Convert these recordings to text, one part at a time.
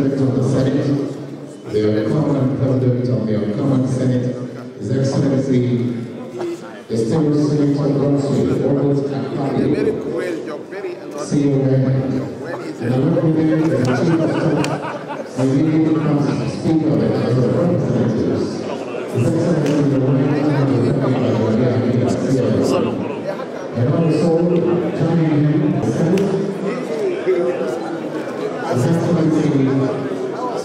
President of the Senate, the common President of the common Senate, His Excellency, distinguished Senator Robert Akwa Ibom, CON, and I'm representing the Chief of Staff and leading Council Speaker of the House of Representatives, His Excellency the Republic of and also joining him in the Senate, His Excellency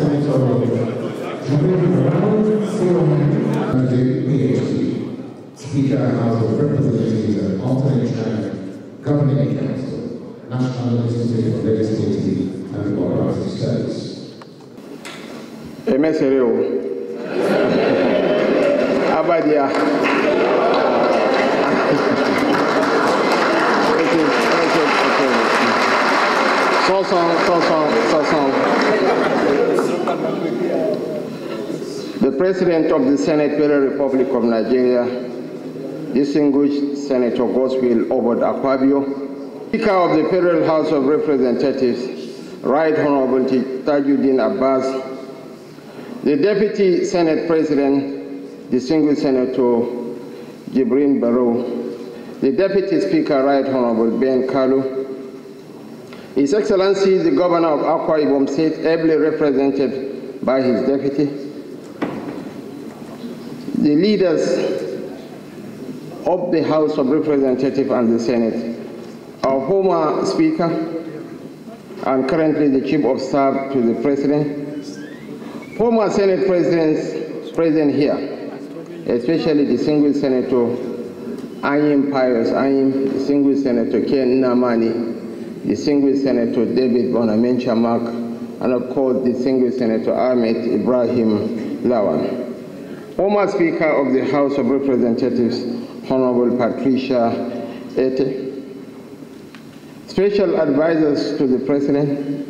Senator PhD, Speaker of the House of Representatives and alternate chair, Governing Council, National Legislative and Democratic Studies. MSRO Abadia. The President of the Senate, Federal Republic of Nigeria, distinguished Senator Godswill Obot Akpabio, Speaker of the Federal House of Representatives, Right Honorable Tajuddin Abbas, the Deputy Senate President, distinguished Senator Jibrin Barrow, the Deputy Speaker, Right Honorable Ben Kalu, His Excellency the Governor of Akwa Ibom State, ably represented by his deputy, the leaders of the House of Representatives and the Senate, our former Speaker and currently the Chief of Staff to the President, former Senate Presidents present here, especially distinguished Senator Anyim Pius Anyim, distinguished Senator Ken Namani, distinguished Senator David Bonaventure Mark, and of course distinguished Senator Ahmed Ibrahim Lawan. Former Speaker of the House of Representatives, Honorable Patricia Ete. Special advisors to the President,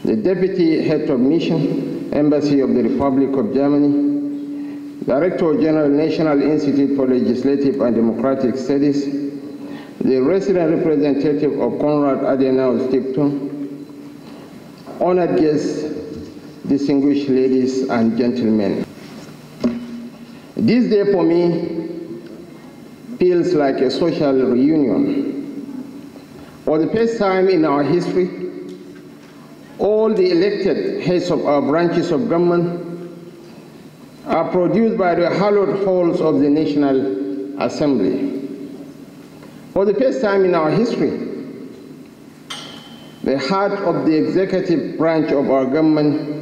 the Deputy Head of Mission, Embassy of the Republic of Germany, Director General, National Institute for Legislative and Democratic Studies, the resident representative of Konrad Adenauer Stiftung, honored guests, distinguished ladies and gentlemen. This day for me feels like a social reunion. For the first time in our history, all the elected heads of our branches of government are produced by the hallowed halls of the National Assembly. For the first time in our history, the heart of the executive branch of our government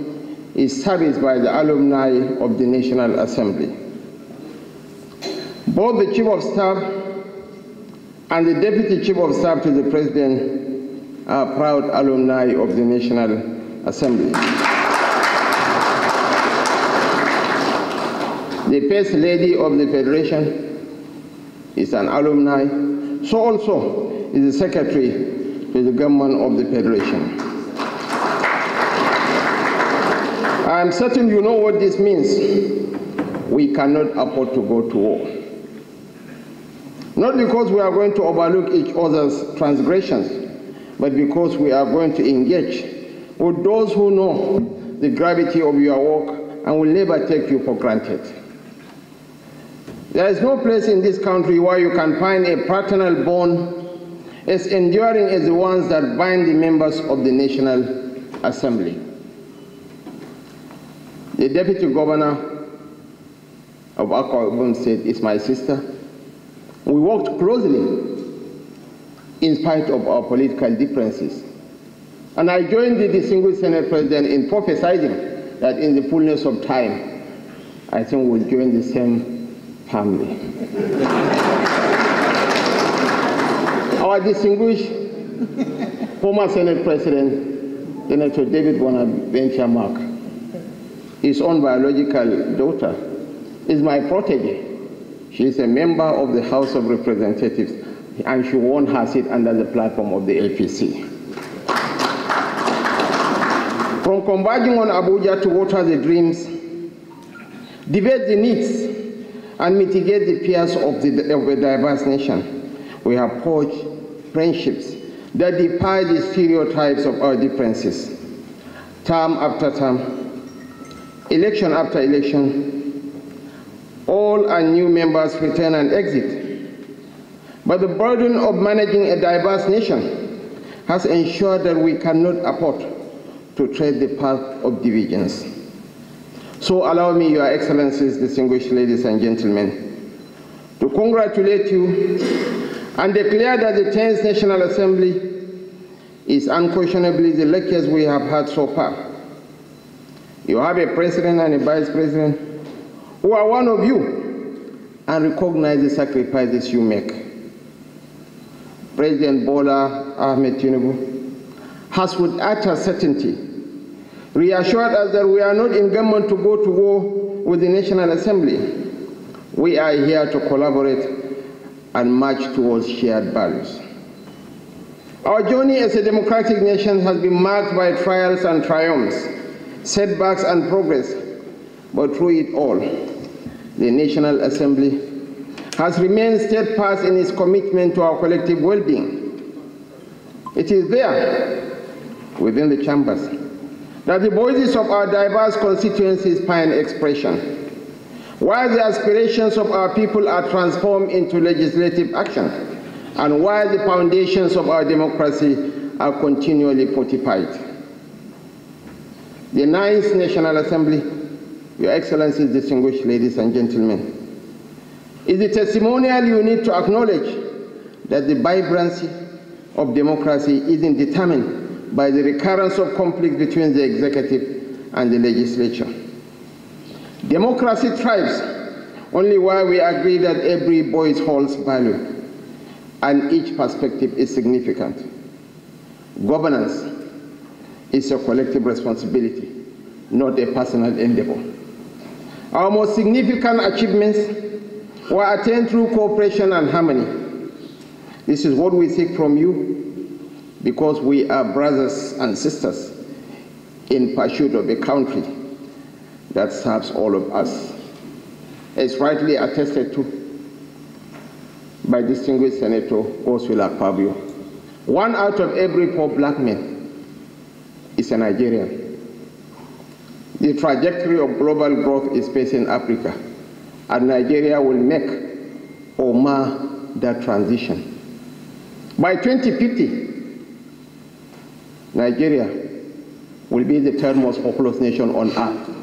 is serviced by the alumni of the National Assembly. Both the Chief of Staff and the Deputy Chief of Staff to the President are proud alumni of the National Assembly. The First Lady of the Federation is an alumni, so also is the Secretary to the government of the Federation. I am certain you know what this means. We cannot afford to go to war. Not because we are going to overlook each other's transgressions, but because we are going to engage with those who know the gravity of your work and will never take you for granted. There is no place in this country where you can find a fraternal bond as enduring as the ones that bind the members of the National Assembly. The Deputy Governor of Akwa Ibom State is my sister. We worked closely in spite of our political differences. And I joined the distinguished Senate President in prophesying that in the fullness of time, I think we'll join the same family. Our distinguished former Senate President, Senator David Bonaventure Mark, his own biological daughter, is my protege. She is a member of the House of Representatives, and she won her seat under the platform of the APC. From converging on Abuja to water the dreams, debate the needs, and mitigate the fears of a diverse nation, we have forged friendships that defy the stereotypes of our differences. term after term, election after election, all our new members return and exit. But the burden of managing a diverse nation has ensured that we cannot afford to tread the path of divisions. So allow me, Your Excellencies, distinguished ladies and gentlemen, to congratulate you and declare that the 10th National Assembly is unquestionably the luckiest we have had so far. You have a president and a vice president who are one of you and recognize the sacrifices you make. President Bola Tinubu has with utter certainty reassured us that we are not in government to go to war with the National Assembly. We are here to collaborate and march towards shared values. Our journey as a democratic nation has been marked by trials and triumphs, setbacks and progress, but through it all, the National Assembly has remained steadfast in its commitment to our collective well-being. It is there, within the chambers, that the voices of our diverse constituencies find expression, while the aspirations of our people are transformed into legislative action, and while the foundations of our democracy are continually fortified. The 9th National Assembly, Your Excellencies, distinguished ladies and gentlemen, is a testimonial you need to acknowledge that the vibrancy of democracy isn't determined by the recurrence of conflict between the executive and the legislature. Democracy thrives only while we agree that every voice holds value and each perspective is significant. Governance is a collective responsibility, not a personal endeavor. Our most significant achievements were attained through cooperation and harmony. This is what we seek from you, because we are brothers and sisters in pursuit of a country that serves all of us. As rightly attested to by distinguished Senator Akwa Ibom, 1 out of every 4 black men is a Nigerian. The trajectory of global growth is facing Africa, and Nigeria will make or mar that transition. By 2050, Nigeria will be the 3rd most populous nation on earth.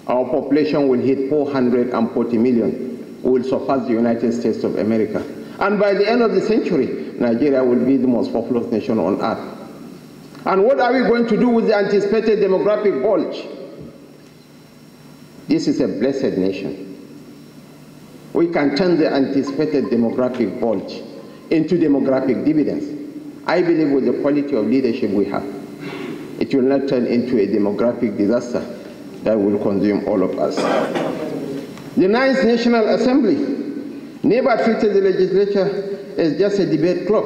Our population will hit 440 million. We will surpass the United States of America. And by the end of the century, Nigeria will be the most populous nation on earth. And what are we going to do with the anticipated demographic bulge? This is a blessed nation. We can turn the anticipated demographic bulge into demographic dividends. I believe with the quality of leadership we have, it will not turn into a demographic disaster that will consume all of us. The 9th National Assembly never treated the legislature as just a debate club,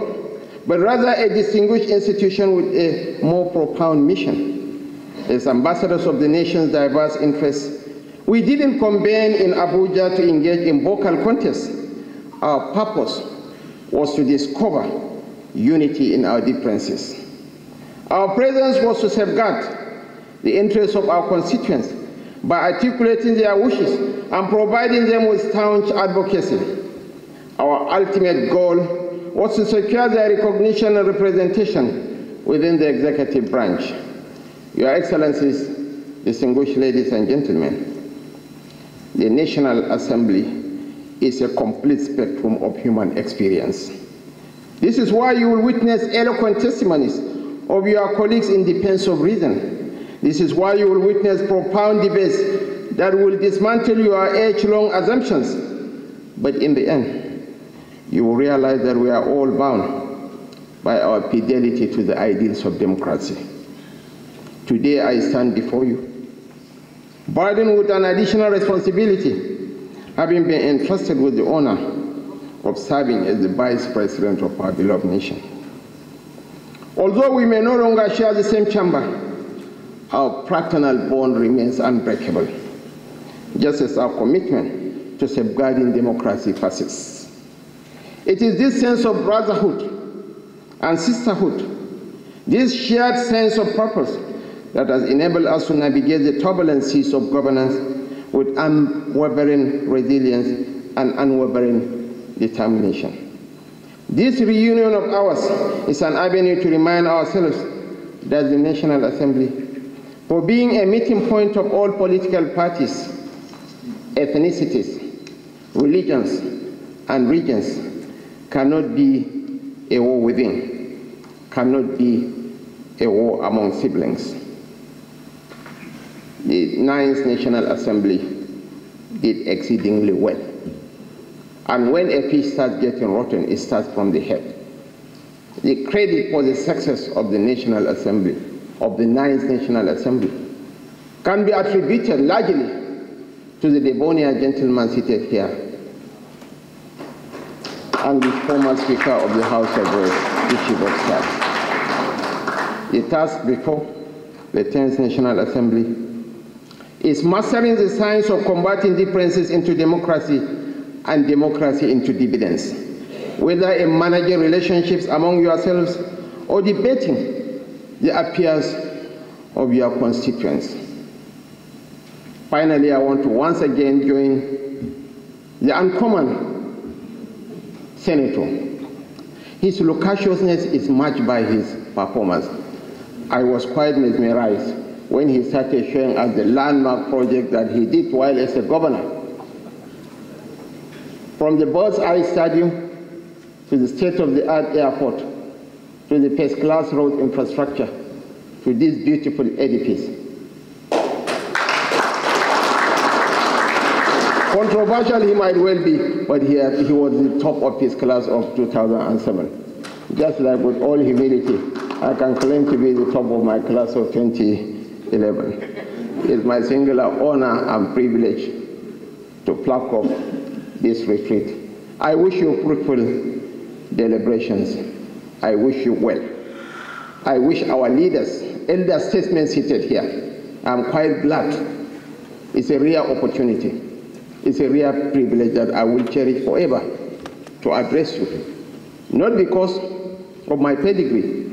but rather a distinguished institution with a more profound mission. As ambassadors of the nation's diverse interests, we didn't convene in Abuja to engage in vocal contests. Our purpose was to discover unity in our differences. Our presence was to safeguard the interests of our constituents by articulating their wishes and providing them with staunch advocacy. Our ultimate goal was to secure their recognition and representation within the executive branch. Your Excellencies, distinguished ladies and gentlemen, the National Assembly is a complete spectrum of human experience. This is why you will witness eloquent testimonies of your colleagues in defense of reason. This is why you will witness profound debates that will dismantle your age-long assumptions. But in the end, you will realize that we are all bound by our fidelity to the ideals of democracy. Today I stand before you, burdened with an additional responsibility, having been entrusted with the honor of serving as the Vice President of our beloved nation. Although we may no longer share the same chamber, our fraternal bond remains unbreakable, just as our commitment to safeguarding democracy persists. It is this sense of brotherhood and sisterhood, this shared sense of purpose, that has enabled us to navigate the turbulent seas of governance with unwavering resilience and unwavering determination. This reunion of ours is an avenue to remind ourselves that the National Assembly, for being a meeting point of all political parties, ethnicities, religions, and regions, cannot be a war within, cannot be a war among siblings. The 9th National Assembly did exceedingly well. And when a fish starts getting rotten, it starts from the head. The credit for the success of the National Assembly, of the 9th National Assembly, can be attributed largely to the debonair gentleman seated here and the former Speaker of the House of Reps, the Chief of Staff. The task before the 10th National Assembly is mastering the science of converting differences into democracy and democracy into dividends, whether in managing relationships among yourselves or debating the affairs of your constituents. Finally, I want to once again join the uncommon senator. His loquaciousness is matched by his performance. I was quite mesmerized when he started showing us the landmark project that he did while as a governor. From the Bird's Eye Stadium to the state-of-the-art airport, to the first-class road infrastructure, to this beautiful edifice. Controversial he might well be, but he was the top of his class of 2007. Just like with all humility, I can claim to be the top of my class of 2011. It's my singular honor and privilege to pluck off this retreat. I wish you fruitful deliberations. I wish you well. I wish our leaders, elder statesmen seated here, I'm quite glad. It's a rare opportunity. It's a rare privilege that I will cherish forever to address you. Not because of my pedigree,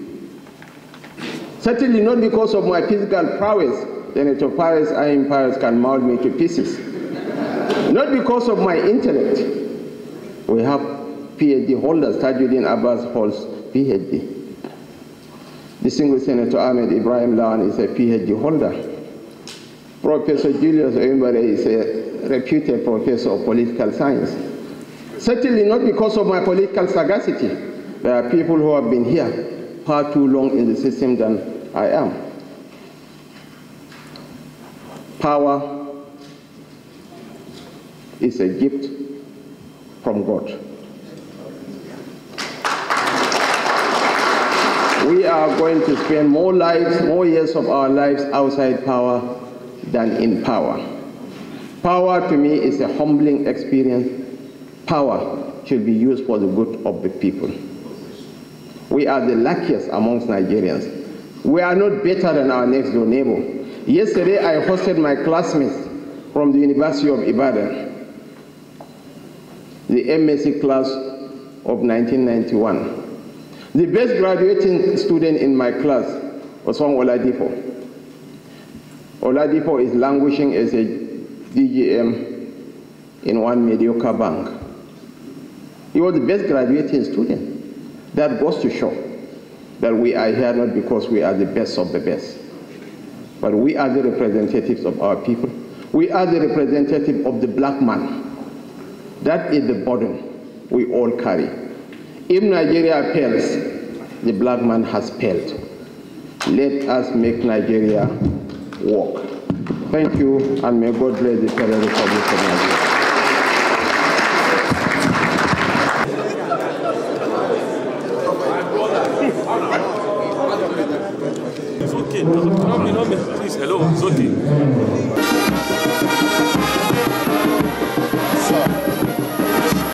certainly not because of my physical prowess. Senator Paris, I in Paris can maul me to pieces. Not because of my intellect. We have PhD holders. Tajuddin Abbas holds PhD. Distinguished Senator Ahmed Ibrahim Lawan is a PhD holder. Professor Julius Oyembare is a reputed professor of political science. Certainly not because of my political sagacity. There are people who have been here far too long in the system than I am. Power is a gift from God. We are going to spend more years of our lives outside power than in power. Power to me is a humbling experience. Power should be used for the good of the people. We are the luckiest amongst Nigerians. We are not better than our next door neighbor. Yesterday I hosted my classmates from the University of Ibadan, the MSc class of 1991. The best graduating student in my class was from Oladipo. Oladipo is languishing as a DGM in one mediocre bank. He was the best graduating student. That goes to show that we are here not because we are the best of the best, but we are the representatives of our people. We are the representative of the black man. That is the burden we all carry. If Nigeria fails, the black man has failed. Let us make Nigeria work. Thank you, and may God bless the Federal Republic of Nigeria. It's okay. Please, hello, it's okay.